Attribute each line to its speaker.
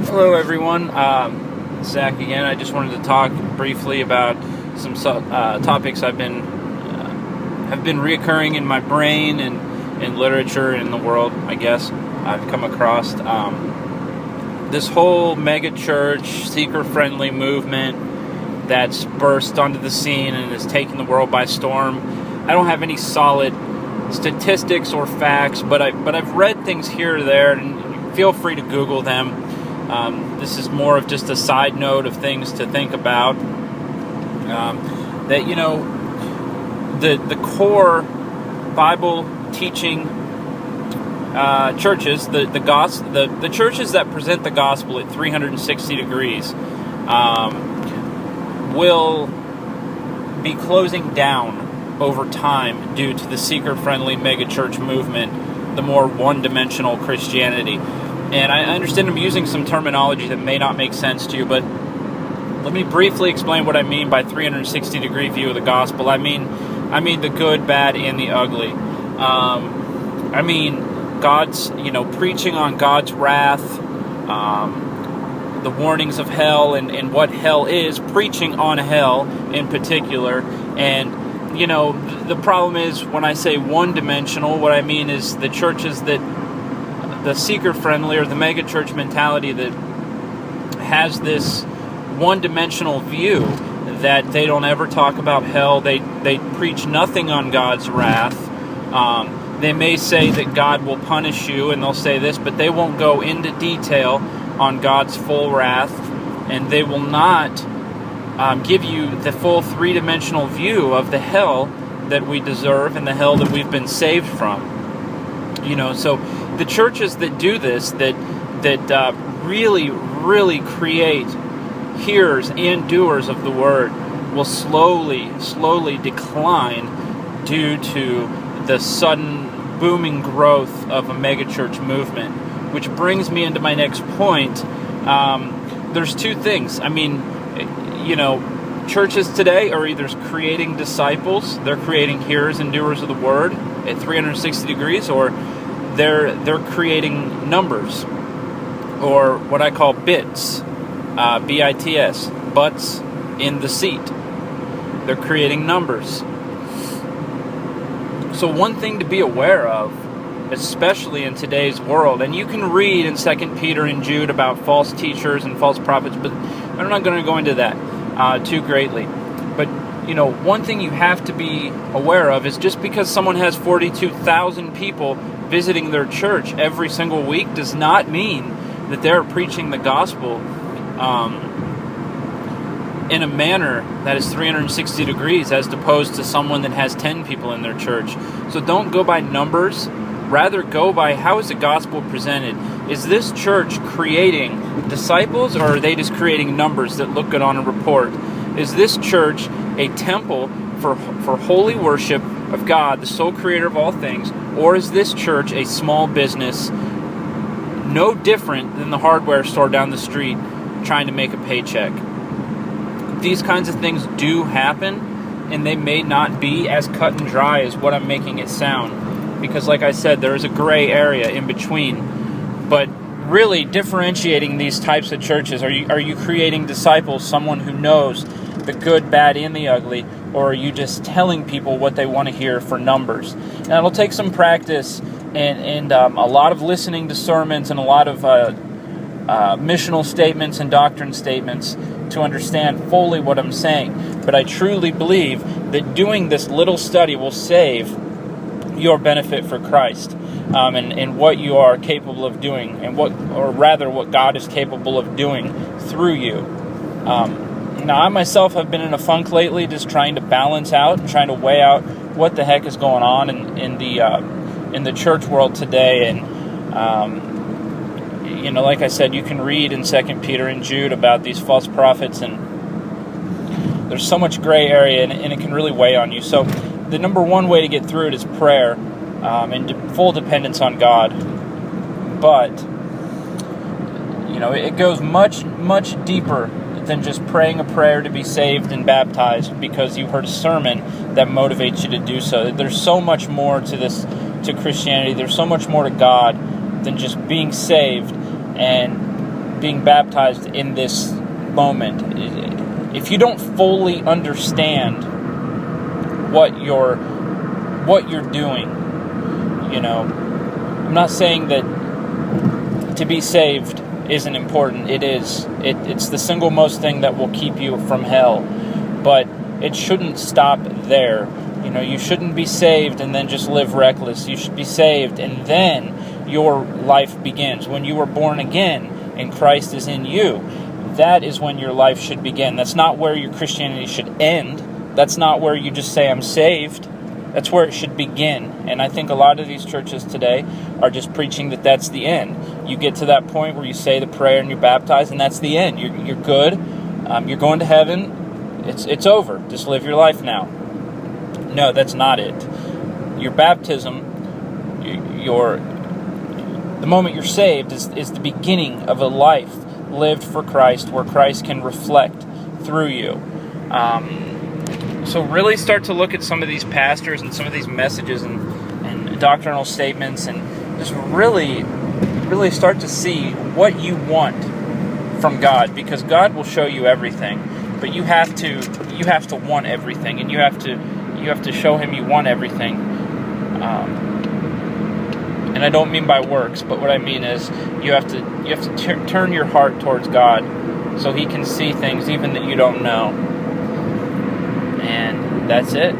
Speaker 1: Hello, everyone. Zach again. I just wanted to talk briefly about some topics have been reoccurring in my brain and in literature and in the world. I guess I've come across this whole mega church, seeker-friendly movement that's burst onto the scene and is taking the world by storm. I don't have any solid statistics or facts, but I've read things here or there, and feel free to Google them. This is more of just a side note of things to think about. That the core Bible teaching churches, the churches that present the gospel at 360 degrees, will be closing down over time due to the seeker-friendly megachurch movement, the more one-dimensional Christianity. And I understand I'm using some terminology that may not make sense to you, but let me briefly explain what I mean by 360-degree view of the gospel. I mean the good, bad, and the ugly. I mean God's, preaching on God's wrath, the warnings of hell and what hell is, preaching on hell in particular. And, the problem is when I say one-dimensional, what I mean is the churches that the seeker-friendly or the megachurch mentality that has this one-dimensional view that they don't ever talk about hell. They preach nothing on God's wrath. They may say that God will punish you, and they'll say this, but they won't go into detail on God's full wrath, and they will not give you the full three-dimensional view of the hell that we deserve and the hell that we've been saved from. So the churches that do this, that really, really create hearers and doers of the word, will slowly decline due to the sudden booming growth of a megachurch movement. Which brings me into my next point. There's two things. Churches today are either creating disciples, they're creating hearers and doers of the word at 360 degrees, or they're creating numbers, or what I call bits, B-I-T-S, butts in the seat. They're creating numbers. So one thing to be aware of, especially in today's world, and you can read in 2 Peter and Jude about false teachers and false prophets, but I'm not going to go into that too greatly. But, one thing you have to be aware of is just because someone has 42,000 people visiting their church every single week does not mean that they're preaching the gospel in a manner that is 360 degrees as opposed to someone that has 10 people in their church. So don't go by numbers. Rather, go by how is the gospel presented. Is this church creating disciples, or are they just creating numbers that look good on a report? Is this church a temple for holy worship of God, the sole creator of all things, or is this church a small business, no different than the hardware store down the street trying to make a paycheck? These kinds of things do happen, and they may not be as cut and dry as what I'm making it sound, because like I said, there is a gray area in between. But really differentiating these types of churches, are you creating disciples, someone who knows the good, bad, and the ugly, or are you just telling people what they want to hear for numbers? And it'll take some practice and a lot of listening to sermons and a lot of missional statements and doctrine statements to understand fully what I'm saying. But I truly believe that doing this little study will save your benefit for Christ, and what you are capable of doing, and what God is capable of doing through you. Now, I myself have been in a funk lately, just trying to balance out and trying to weigh out what the heck is going on in the church world today. And like I said, you can read in 2 Peter and Jude about these false prophets, and there's so much gray area, and it can really weigh on you. So the number one way to get through it is prayer and full dependence on God. But, it goes much, much deeper than just praying a prayer to be saved and baptized because you heard a sermon that motivates you to do so. There's so much more to this, to Christianity. There's so much more to God than just being saved and being baptized in this moment, if you don't fully understand what you're doing, I'm not saying that to be saved isn't important. It is. It's the single most thing that will keep you from hell. But it shouldn't stop there. You shouldn't be saved and then just live reckless. You should be saved and then your life begins. When you are born again and Christ is in you, that is when your life should begin. That's not where your Christianity should end. That's not where you just say, I'm saved. That's where it should begin. And I think a lot of these churches today are just preaching that that's the end. You get to that point where you say the prayer and you're baptized, and that's the end. You're good. You're going to heaven. It's over. Just live your life now. No, that's not it. Your baptism, the moment you're saved is the beginning of a life lived for Christ, where Christ can reflect through you. So really start to look at some of these pastors and some of these messages and doctrinal statements, and just really start to see what you want from God, because God will show you everything, but you have to want everything, and you have to show Him you want everything. And I don't mean by works, but what I mean is you have to turn your heart towards God, so He can see things even that you don't know. And that's it.